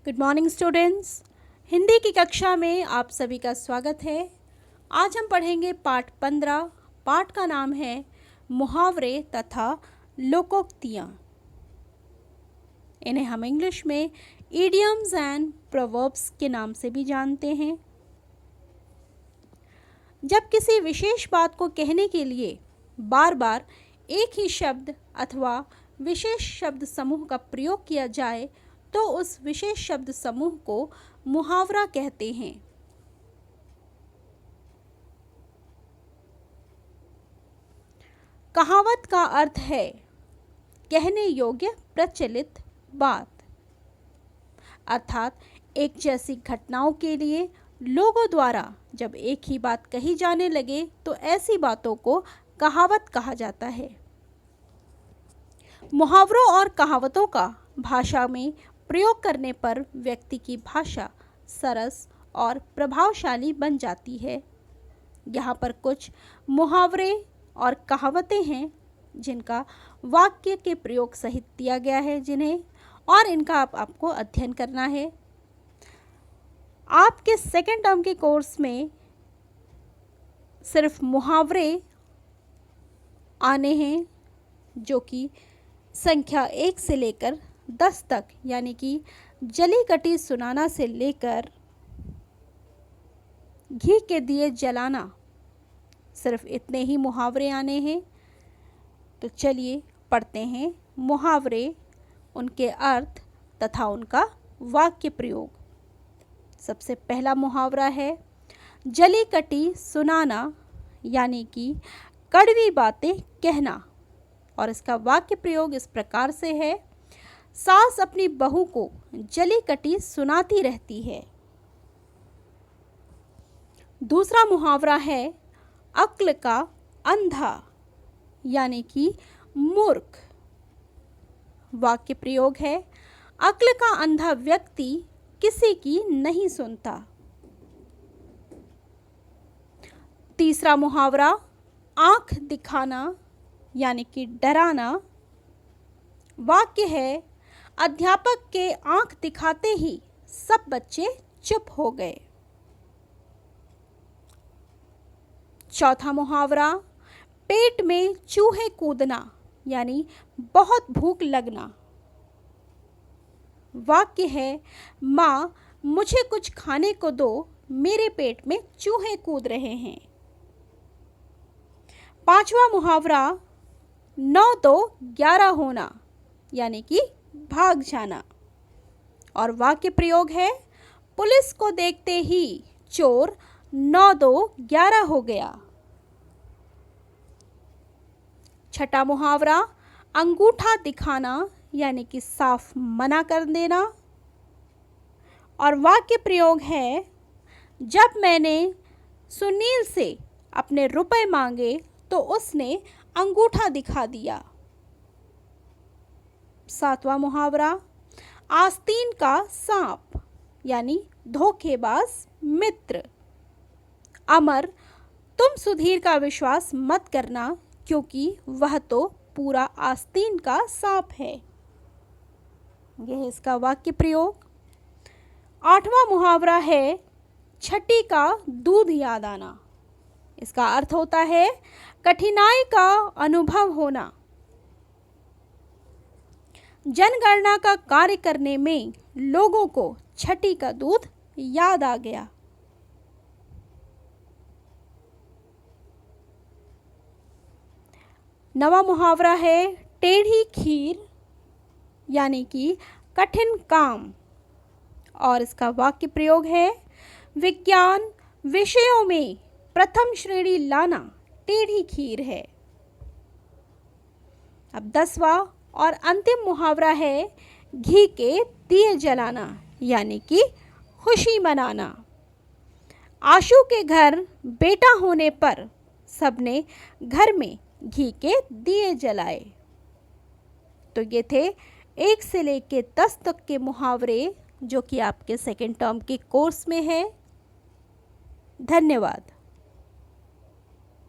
Good morning students. Hindi की कक्षा में आप सभी का स्वागत है। आज हम पढ़ेंगे पाठ 15। पाठ का नाम है मुहावरे तथा लोकोक्तियाँ। इन्हें हम इंग्लिश में इडियम्स एंड प्रोवर्ब्स के नाम से भी जानते हैं। जब किसी विशेष बात को कहने के लिए बार बार एक ही शब्द अथवा विशेष शब्द समूह का प्रयोग किया जाए तो उस विशेष शब्द समूह को मुहावरा कहते हैं। कहावत का अर्थ है कहने योग्य प्रचलित बात, अर्थात एक जैसी घटनाओं के लिए लोगों द्वारा जब एक ही बात कही जाने लगे तो ऐसी बातों को कहावत कहा जाता है। मुहावरों और कहावतों का भाषा में प्रयोग करने पर व्यक्ति की भाषा सरस और प्रभावशाली बन जाती है। यहाँ पर कुछ मुहावरे और कहावतें हैं जिनका वाक्य के प्रयोग सहित दिया गया है, इनका आपको अध्ययन करना है। आपके सेकेंड टर्म के कोर्स में सिर्फ मुहावरे आने हैं जो कि संख्या 1 से लेकर 10 तक, यानी कि जली कटी सुनाना से लेकर घी के दिए जलाना, सिर्फ इतने ही मुहावरे आने हैं। तो चलिए पढ़ते हैं मुहावरे, उनके अर्थ तथा उनका वाक्य प्रयोग। सबसे पहला मुहावरा है जली कटी सुनाना, यानी कि कड़वी बातें कहना, और इसका वाक्य प्रयोग इस प्रकार से है। सास अपनी बहू को जली कटी सुनाती रहती है। दूसरा मुहावरा है अक्ल का अंधा, यानी कि मूर्ख। वाक्य प्रयोग है अक्ल का अंधा व्यक्ति किसी की नहीं सुनता। तीसरा मुहावरा आंख दिखाना, यानी कि डराना। वाक्य है अध्यापक के आंख दिखाते ही सब बच्चे चुप हो गए। चौथा मुहावरा पेट में चूहे कूदना, यानी बहुत भूख लगना। वाक्य है माँ मुझे कुछ खाने को दो, मेरे पेट में चूहे कूद रहे हैं। पांचवा मुहावरा 9 तो 11 होना, यानी कि भाग जाना, और वाक्य प्रयोग है पुलिस को देखते ही चोर 9 दो 11 हो गया। छठा मुहावरा अंगूठा दिखाना, यानी कि साफ मना कर देना, और वाक्य प्रयोग है जब मैंने सुनील से अपने रुपए मांगे तो उसने अंगूठा दिखा दिया। सातवां मुहावरा आस्तीन का सांप, यानी धोखेबाज मित्र। अमर तुम सुधीर का विश्वास मत करना क्योंकि वह तो पूरा आस्तीन का सांप है। यह है इसका वाक्य प्रयोग। आठवां मुहावरा है छठी का दूध याद आना। इसका अर्थ होता है कठिनाई का अनुभव होना। जनगणना का कार्य करने में लोगों को छठी का दूध याद आ गया। नवा मुहावरा है टेढ़ी खीर, यानी कि कठिन काम, और इसका वाक्य प्रयोग है विज्ञान विषयों में प्रथम श्रेणी लाना टेढ़ी खीर है। अब 10वां और अंतिम मुहावरा है घी के दिए जलाना, यानी कि खुशी मनाना। आशु के घर बेटा होने पर सबने घर में घी के दिए जलाए। तो ये थे 1 से लेके 10 तक के मुहावरे जो कि आपके सेकेंड टर्म के कोर्स में है। धन्यवाद।